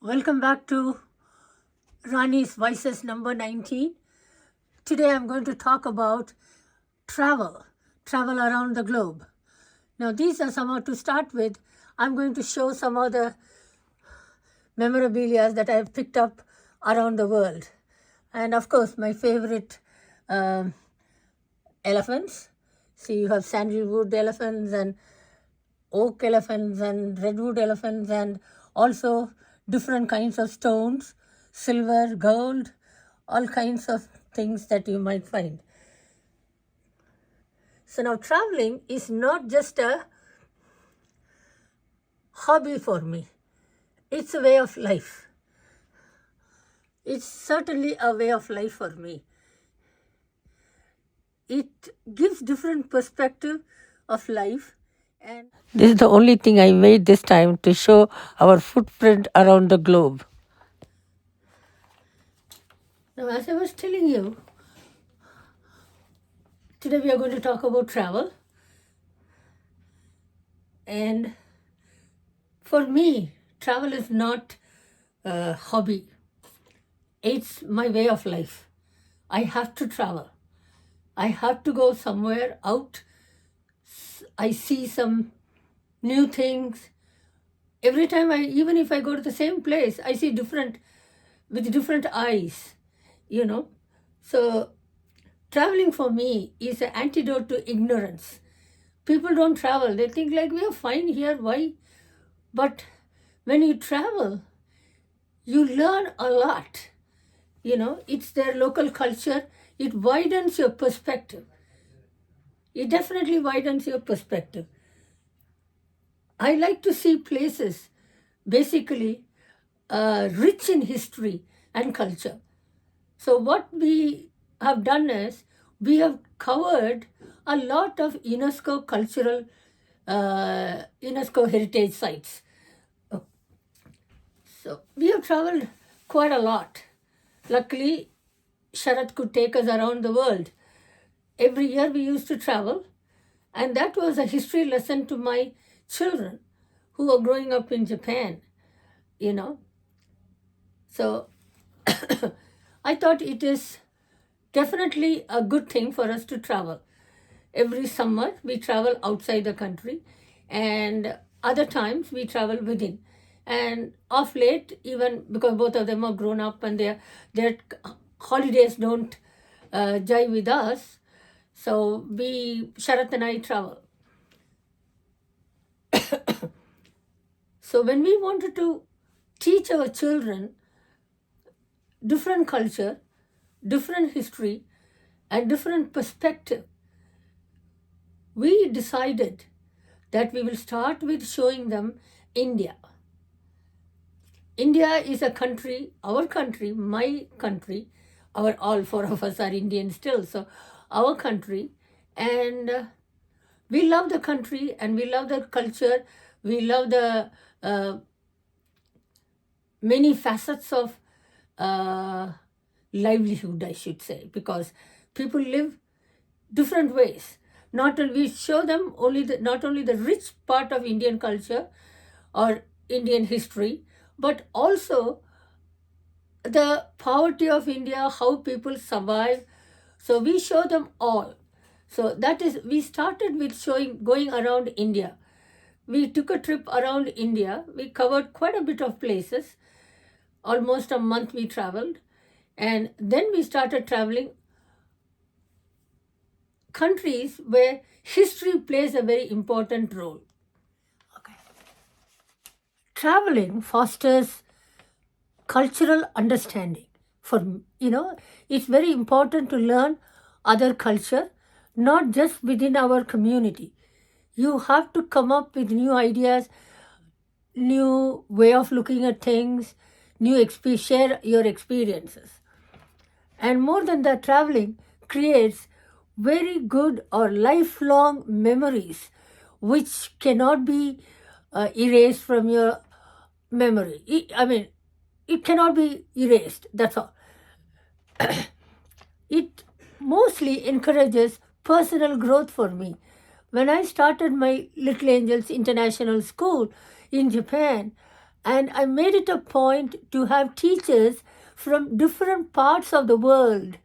Welcome back to Rani's Voices number 19. Today I'm going to talk about travel around the globe. Now these are to start with, I'm going to show some of the memorabilia that I've picked up around the world. And of course, my favorite elephants. See, you have sandalwood elephants and oak elephants and redwood elephants, and also different kinds of stones, silver, gold, all kinds of things that you might find. So now traveling is not just a hobby for me. It's a way of life. It's certainly a way of life for me. It gives different perspective of life. And this is the only thing I made this time to show our footprint around the globe. Now, as I was telling you, today we are going to talk about travel. And for me, travel is not a hobby. It's my way of life. I have to travel. I have to go somewhere out. I see some new things. Every time even if I go to the same place, I see with different eyes, So traveling for me is an antidote to ignorance. People don't travel. They think like, we are fine here, why? But when you travel, you learn a lot. It's their local culture. It widens your perspective. It definitely widens your perspective. I like to see places basically rich in history and culture. So what we have done is we have covered a lot of UNESCO cultural, UNESCO heritage sites. So we have traveled quite a lot. Luckily, Sarath could take us around the world. Every year we used to travel, and that was a history lesson to my children who are growing up in Japan, So I thought it is definitely a good thing for us to travel. Every summer we travel outside the country, and other times we travel within. And of late, even because both of them are grown up and their holidays don't jive with us, so Sharath and I travel. So when we wanted to teach our children different culture, different history, and different perspective, we decided that we will start with showing them India. India is a country, our country, my country. All four of us are Indian still, so our country. And we love the country, and we love the culture. We love the many facets of livelihood, I should say, because people live different ways. We show them not only the rich part of Indian culture or Indian history, but also the poverty of India, how people survive. So we show them all. So we started with going around India. We took a trip around India. We covered quite a bit of places. Almost a month we traveled. And then we started traveling countries where history plays a very important role. Okay. Traveling fosters cultural understanding. It's very important to learn other culture, not just within our community. You have to come up with new ideas, new way of looking at things, share your experiences. And more than that, traveling creates very good or lifelong memories which cannot be erased from your memory. It cannot be erased, that's all. It mostly encourages personal growth for me. When I started my Little Angels International School in Japan, And I made it a point to have teachers from different parts of the world,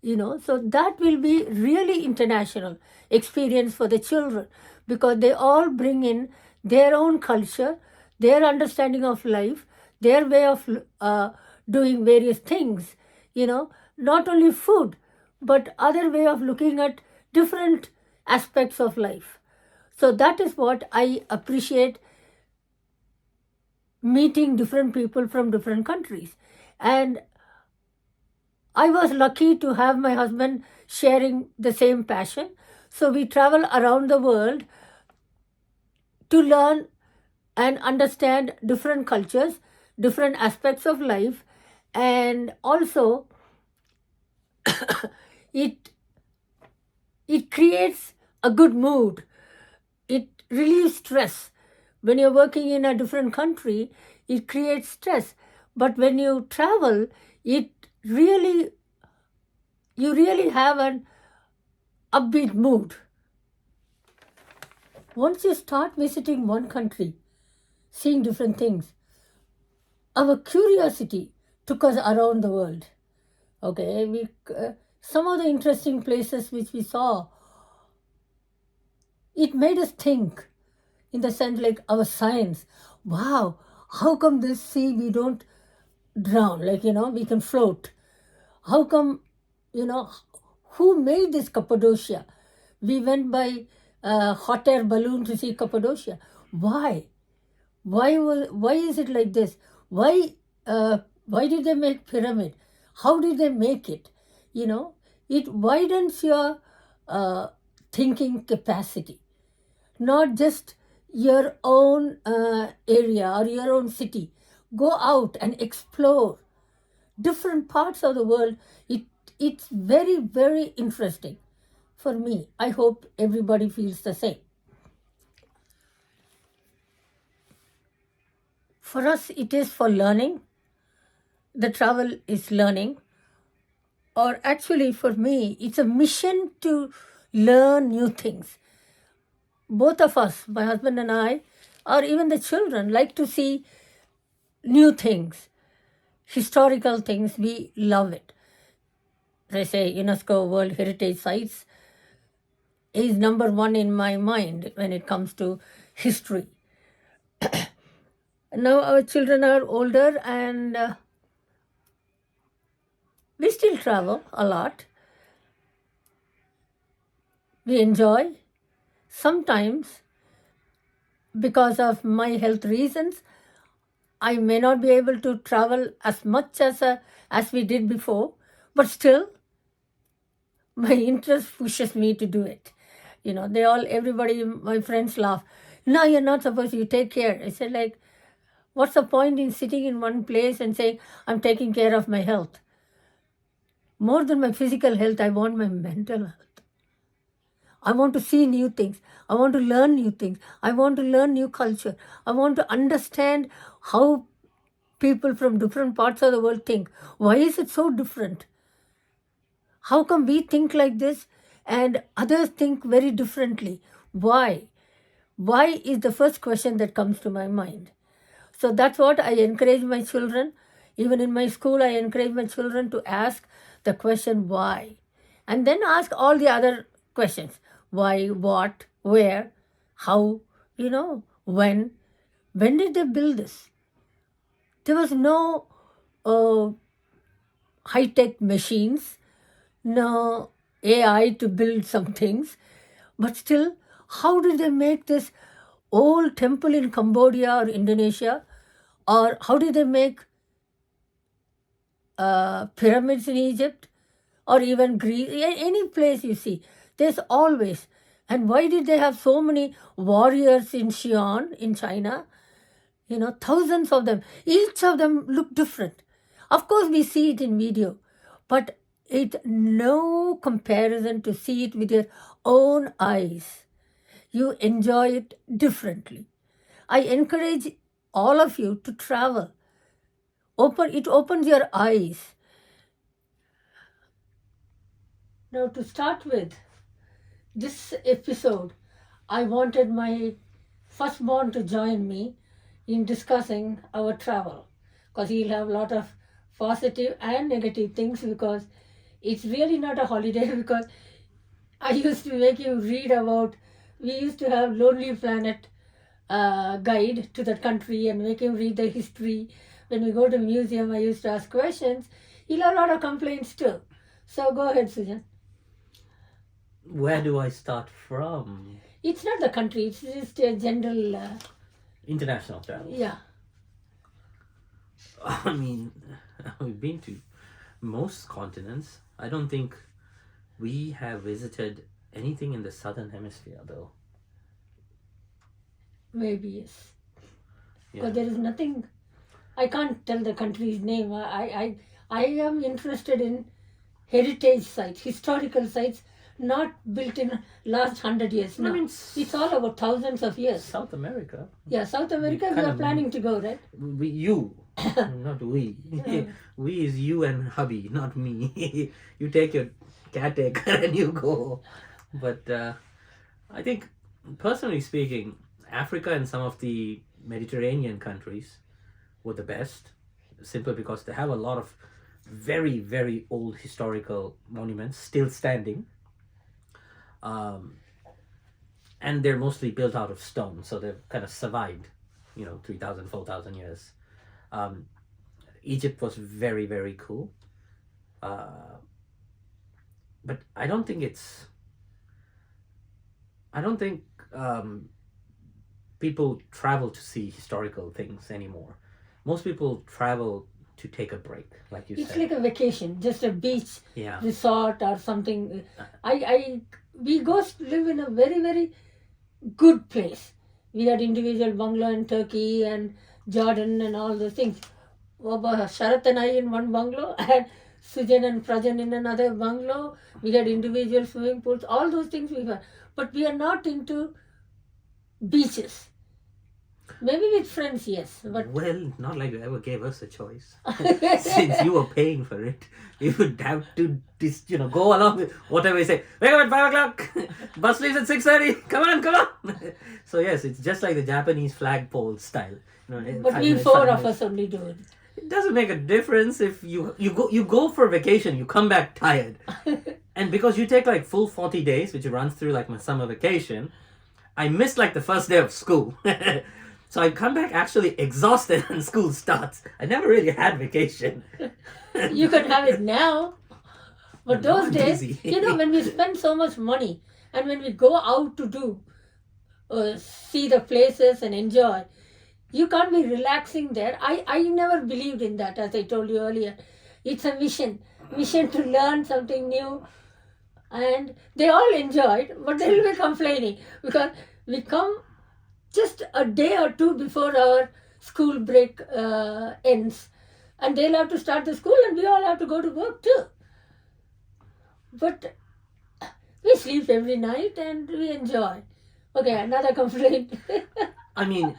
so that will be really international experience for the children, because they all bring in their own culture, their understanding of life, their way of doing various things, not only food, but other way of looking at different aspects of life. So that is what I appreciate, meeting different people from different countries. And I was lucky to have my husband sharing the same passion. So we travel around the world to learn and understand different cultures, different aspects of life, and also it creates a good mood. It relieves stress. When you're working in a different country, it creates stress. But when you travel, you really have an upbeat mood. Once you start visiting one country, seeing different things, our curiosity took us around the world. Okay, some of the interesting places which we saw, it made us think, in the sense like our science. Wow, how come this sea we don't drown? Like, we can float. How come, who made this Cappadocia? We went by hot air balloon to see Cappadocia. Why? Why is it like this? Why did they make pyramid? How did they make it? It widens your thinking capacity, not just your own area or your own city. Go out and explore different parts of the world. It's very, very interesting for me. I hope everybody feels the same. For us, it is for learning. The travel is learning. Or actually, for me, it's a mission to learn new things. Both of us, my husband and I, or even the children, like to see new things, historical things. We love it. They say UNESCO World Heritage Sites is number one in my mind when it comes to history. Now our children are older, and we still travel a lot. We enjoy. Sometimes, because of my health reasons, I may not be able to travel as much as we did before, but still, my interest pushes me to do it. Everybody, my friends laugh. No, you're not supposed to. You take care. I said, like, what's the point in sitting in one place and saying, I'm taking care of my health? More than my physical health, I want my mental health. I want to see new things. I want to learn new things. I want to learn new culture. I want to understand how people from different parts of the world think. Why is it so different? How come we think like this and others think very differently? Why? Why is the first question that comes to my mind. So that's what I encourage my children. Even in my school, I encourage my children to ask the question why. And then ask all the other questions. Why, what, where, how, when. When did they build this? There was no high-tech machines, no AI to build some things. But still, how did they make this old temple in Cambodia or Indonesia? Or how did they make pyramids in Egypt? Or even Greece? Any place you see, there's always. And why did they have so many warriors in Xi'an, in China? Thousands of them. Each of them look different. Of course, we see it in video, but it's no comparison to see it with your own eyes. You enjoy it differently. I encourage all of you to travel. It opens your eyes. Now, to start with this episode, I wanted my firstborn to join me in discussing our travel, because he'll have a lot of positive and negative things, because it's really not a holiday because I used to make him read about, we used to have Lonely Planet guide to that country and make him read the history. When we go to museum, I used to ask questions. He'll have a lot of complaints too. So go ahead, Sujan. Where do I start from? It's not the country, it's just a general... International travel. yeah. I mean, we've been to most continents. I don't think we have visited anything in the southern hemisphere, though. Maybe, yes. Yeah. Because there is nothing... I can't tell the country's name. I am interested in heritage sites, historical sites, not built in last 100 years. No, I mean, it's all about thousands of years. South America. Yeah, South America, we kind are of- planning to go, right? You, not we. We is you and hubby, not me. You take your caretaker and you go. But I think, personally speaking, Africa and some of the Mediterranean countries were the best, simply because they have a lot of very, very old historical monuments still standing. And they're mostly built out of stone, so they've kind of survived, 3,000, 4,000 years. Egypt was very, very cool. But I don't think people travel to see historical things anymore. Most people travel to take a break, like you It's said. like a vacation, just a beach Yeah. resort or something. We go live in a very, very good place. We had individual bungalow in Turkey and Jordan and all those things. Sarath and I in one bungalow and Sujan and Prajan in another bungalow. We had individual swimming pools. All those things we have. But we are not into beaches. Maybe with friends, yes. But Well, not like you ever gave us a choice. Since you were paying for it, we would have to go along with whatever we say. Wake up at 5 o'clock. Bus leaves at 6:30. Come on. So yes, it's just like the Japanese flagpole style. but 5 we minutes, four 5 of minutes. us only do it. It doesn't make a difference if you go for vacation, you come back tired. And because you take like full 40 days, which runs through like my summer vacation, I missed like the first day of school. So I come back actually exhausted and school starts. I never really had vacation. You can have it now. But Now those I'm days, busy. when we spend so much money and when we go out to do, see the places and enjoy, you can't be relaxing there. I never believed in that, as I told you earlier. It's a mission to learn something new. And they all enjoyed, but they'll be complaining because we come just a day or two before our school break ends. And they'll have to start the school and we all have to go to work too. But we sleep every night and we enjoy. Okay, another complaint. I mean,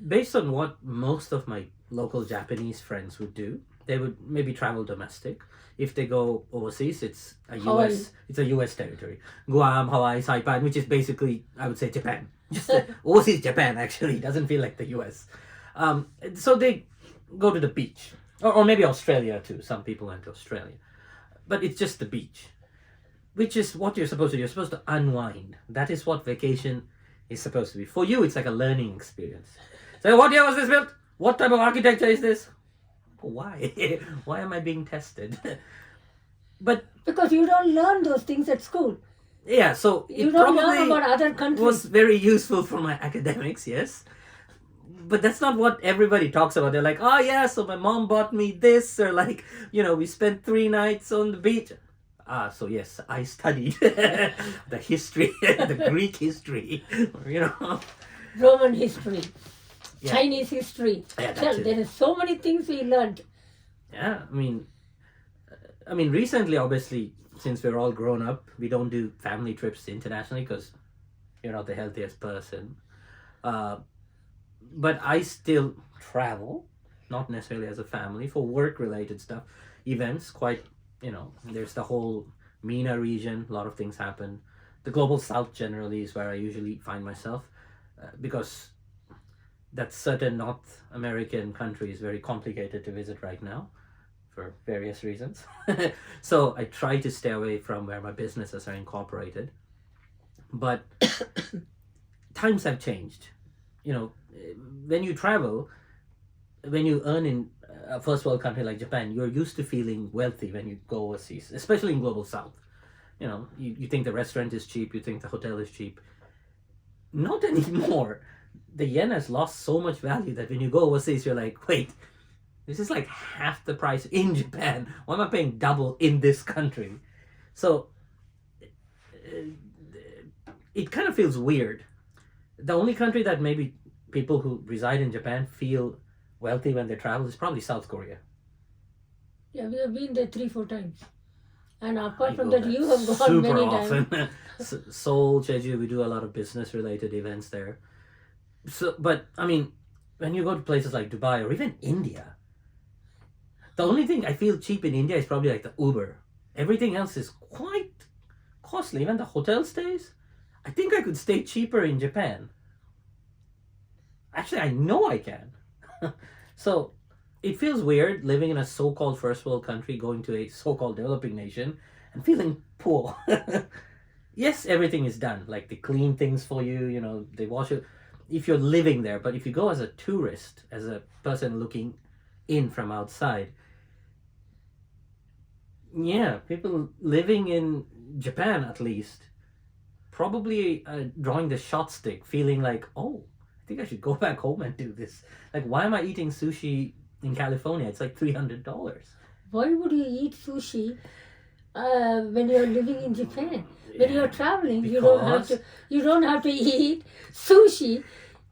based on what most of my local Japanese friends would do, they would maybe travel domestic. If they go overseas, it's a Hawaii. US territory. Guam, Hawaii, Saipan, which is basically, I would say, Japan. Just overseas Japan, actually. It doesn't feel like the US. So they go to the beach. Or maybe Australia too. Some people went to Australia. But it's just the beach. Which is what you're supposed to do. You're supposed to unwind. That is what vacation is supposed to be. For you, it's like a learning experience. So what year was this built? What type of architecture is this? Why? Why am I being tested? But Because you don't learn those things at school. yeah, so You it don't learn probably about other countries. was very useful for my academics, yes. But that's not what everybody talks about. They're like, oh yeah, so my mom bought me this, or like, we spent 3 nights on the beach. So yes, I studied the history, the Greek history, Roman history, Yeah. Chinese history. Yeah, that Well, too. there is so many things we learned. Yeah, I mean, recently, obviously, since we're all grown up, we don't do family trips internationally because you're not the healthiest person. But I still travel, not necessarily as a family, for work-related stuff, events. There's the whole MENA region. A lot of things happen. The global south generally is where I usually find myself, because that certain North American country is very complicated to visit right now for various reasons. So I try to stay away from where my businesses are incorporated. But times have changed. You know, when you travel, when you earn in a first world country like Japan, you're used to feeling wealthy when you go overseas, especially in global south. You know, you think the restaurant is cheap, you think the hotel is cheap. Not anymore. The yen has lost so much value that when you go overseas, you're like, wait, this is like half the price in Japan. Why am I paying double in this country? So it kind of feels weird. The only country that maybe people who reside in Japan feel wealthy when they travel is probably South Korea. Yeah, we have been there 3-4 times. And apart I from go that, there you have gone super many often. times. Seoul, Jeju, we do a lot of business related events there. So, but I mean, when you go to places like Dubai or even India, the only thing I feel cheap in India is probably like the Uber. Everything else is quite costly. Even the hotel stays. I think I could stay cheaper in Japan. Actually, I know I can. So it feels weird living in a so-called first world country, going to a so-called developing nation and feeling poor. Yes, everything is done. Like they clean things for you, you know, they wash it if you're living there. But if you go as a tourist, as a person looking in from outside, yeah, people living in Japan at least probably drawing the shot stick, feeling like, oh, I think I should go back home and do this. Like, why am I eating sushi in California? It's like $300. Why would you eat sushi when you're living in Japan? When you're traveling, you don't have to eat sushi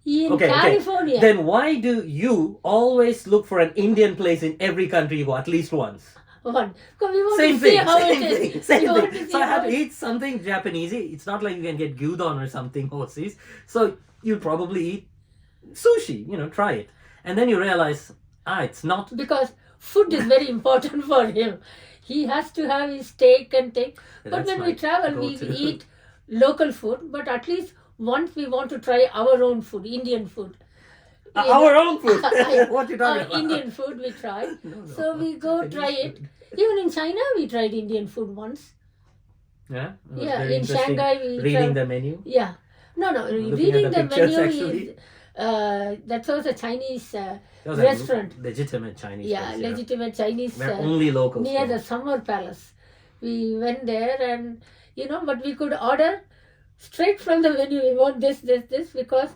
in California. Then why do you always look for an Indian place in every country you go at least once? Because we want to see how it is. Same thing. So I have to eat something Japanese. It's not like you can get gyudon or something overseas. So you probably eat sushi, you know, try it. And then you realize, it's not. Because food is very important for him. He has to have his steak and thing. But when we travel, we eat local food. But at least once we want to try our own food, Indian food. Our own food? What you talking about? Indian food we try. No. So we go try it. Even in China, we tried Indian food once. Yeah? Yeah, in Shanghai we reading the menu? Yeah. No, reading the menu is... that was a Chinese restaurant. Legitimate Chinese place, legitimate Chinese. Where only locals near go. the Summer Palace. We went there and, you know, but we could order straight from the menu. We want this, because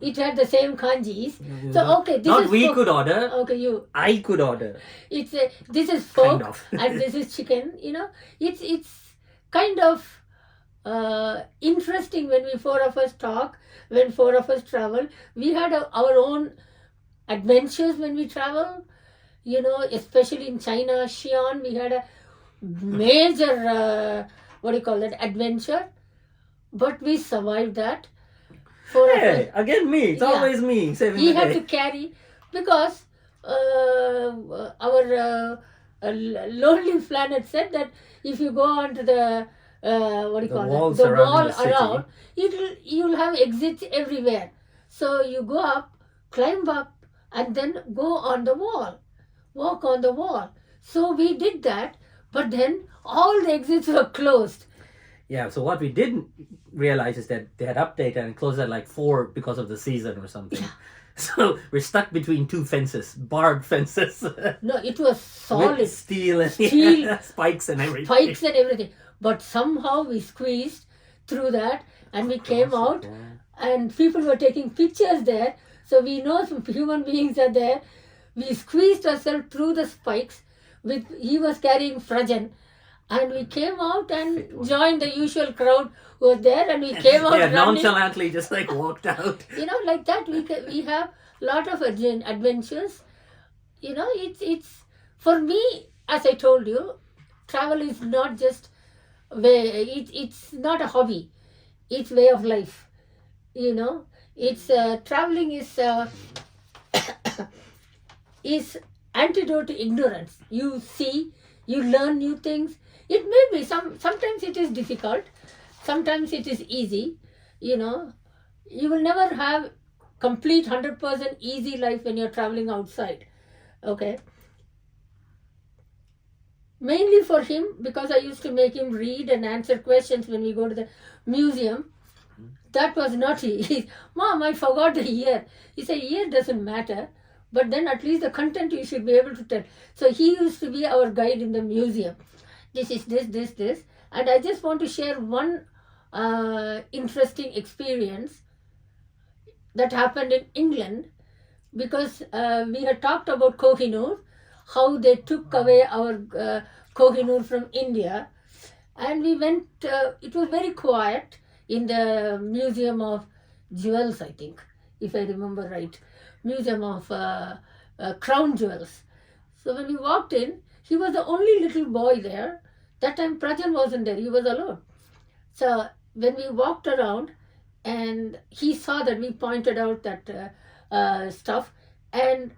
it had the same kanjis. So, okay, this is could order. Okay, I could order. This is pork kind of. and this is chicken, you know. It's kind of interesting when we four of us talk, when four of us travel. We had our own adventures when we travel, you know, especially in China, Xi'an, we had a major, adventure. But we survived that. Again me. It's always me. He had to carry, because our Lonely Planet said that if you go onto the wall around, you'll have exits everywhere. So you go up, climb up, and then go on the wall, walk on the wall. So we did that, but then all the exits were closed. Yeah, so what we didn't realize is that they had updated and closed at like 4 because of the season or something. Yeah. So we're stuck between 2 fences, barbed fences. No, it was solid. With steel, spikes and everything. Spikes and everything. But somehow we squeezed through that and we came out and people were taking pictures there. So we know some human beings are there. We squeezed ourselves through the spikes. He was carrying Frajan. And we came out and joined the usual crowd who was there, and we came out. Yeah, nonchalantly just like walked out. You know, like that. We have a lot of adventures. You know, it's for me, as I told you, travel is not just it's not a hobby. It's way of life. You know, it's traveling is antidote to ignorance. You see, you learn new things. It may be sometimes it is difficult, sometimes it is easy, you know. You will never have complete 100% easy life when you're traveling outside. Okay. Mainly for him, because I used to make him read and answer questions when we go to the museum. That was naughty. Mom, I forgot the year. He said, year doesn't matter, but then at least the content you should be able to tell. So he used to be our guide in the museum. This is this. And I just want to share one interesting experience that happened in England, because we had talked about Kohinoor, how they took away our Kohinoor from India. And we went, it was very quiet in the Museum of Jewels, I think, if I remember right. Museum of Crown Jewels. So when we walked in, he was the only little boy there. That time Prajan wasn't there, he was alone. So when we walked around and he saw that we pointed out that stuff, and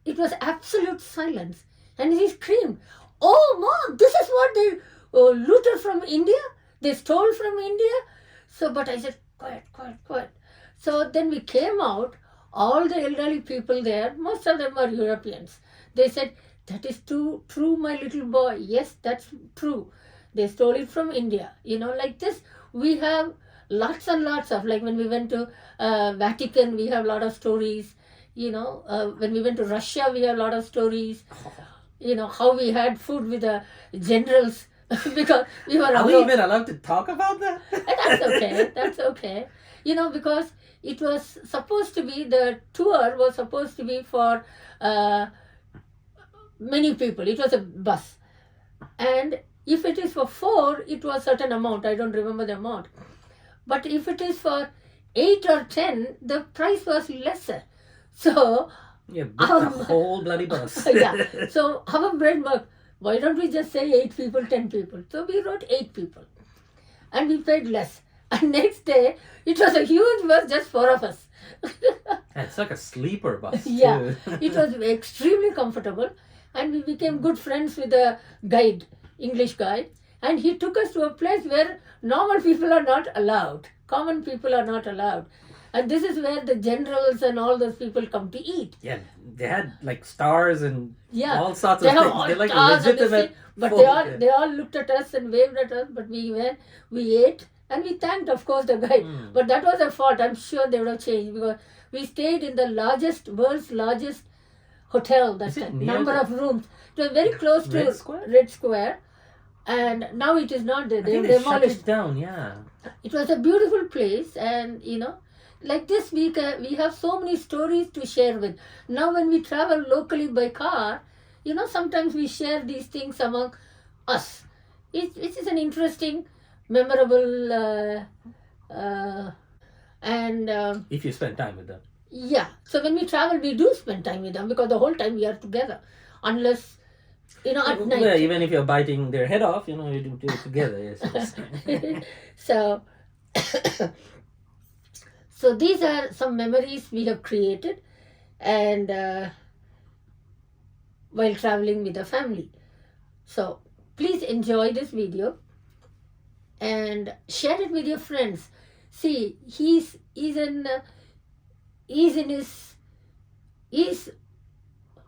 it was absolute silence. And he screamed, "Oh, Mom, this is what they looted from India? They stole from India?" So, but I said, quiet. So then we came out, all the elderly people there, most of them are Europeans. They said, "That is too true, my little boy. Yes, that's true. They stole it from India." Like this, we have lots and lots of, like when we went to Vatican, we have a lot of stories. When we went to Russia, we have a lot of stories. How we had food with the generals because we were Are we even allowed to talk about that? That's okay. Because it was supposed to be, the tour was supposed to be for many people. It was a bus. And if it is for 4, it was certain amount. I don't remember the amount. But if it is for 8 or 10, the price was lesser. So yeah, book the whole bloody bus. yeah. So our brain worked. Why don't we just say 8 people, 10 people? So we wrote 8 people. And we paid less. And next day, it was a huge bus, just 4 of us. It's like a sleeper bus. Yeah. Too. It was extremely comfortable. And we became good friends with the guide, English guide. And he took us to a place where normal people are not allowed. Common people are not allowed. And this is where the generals and all those people come to eat. Yeah, they had like stars and all sorts They of have things. all They're like stars and legitimate. but folk. they all looked at us and waved at us. But we ate, and we thanked, of course, the guy. But that was a fault. I'm sure they would have changed, because we stayed in the world's largest hotel. That number of rooms. It was very close to Red Square. And now it is not there. I think They they demolished shut it down. Yeah. It was a beautiful place, and like this week we have so many stories to share with. Now when we travel locally by car, sometimes we share these things among us. It is an interesting, memorable, and if you spend time with them. Yeah. So when we travel, we do spend time with them, because the whole time we are together, unless at night. Yeah, even if you're biting their head off, you do it together. Yes. So. So these are some memories we have created, and while traveling with the family. So please enjoy this video and share it with your friends. See, he's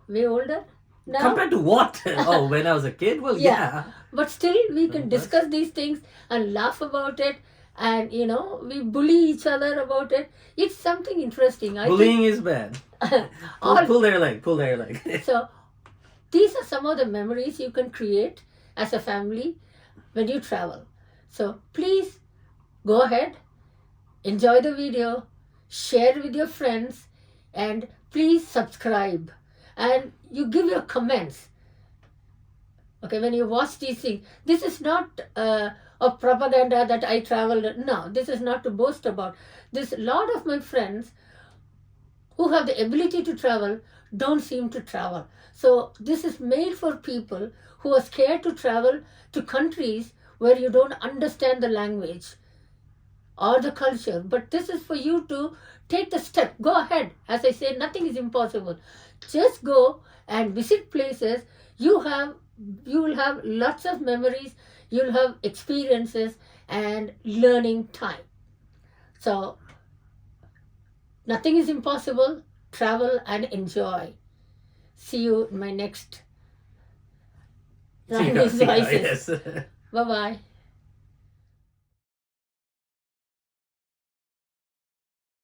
way older now. Compared to what? Oh, when I was a kid? Well, yeah. But still, we can discuss these things and laugh about it. And we bully each other about it. It's something interesting. Bullying is bad. Pull their leg. So these are some of the memories you can create as a family when you travel. So please go ahead, enjoy the video, share with your friends, and please subscribe. And you give your comments. Okay, when you watch these things, this is not of propaganda that I traveled. No, this is not to boast about. This lot of my friends who have the ability to travel don't seem to travel. So this is made for people who are scared to travel to countries where you don't understand the language or the culture. But this is for you to take the step. Go ahead. As I say, nothing is impossible. Just go and visit places. You will have lots of memories. You'll have experiences and learning time. So Nothing is impossible. Travel and enjoy. See you in my next See you, Rani's see you, Voices. yes. Bye-bye.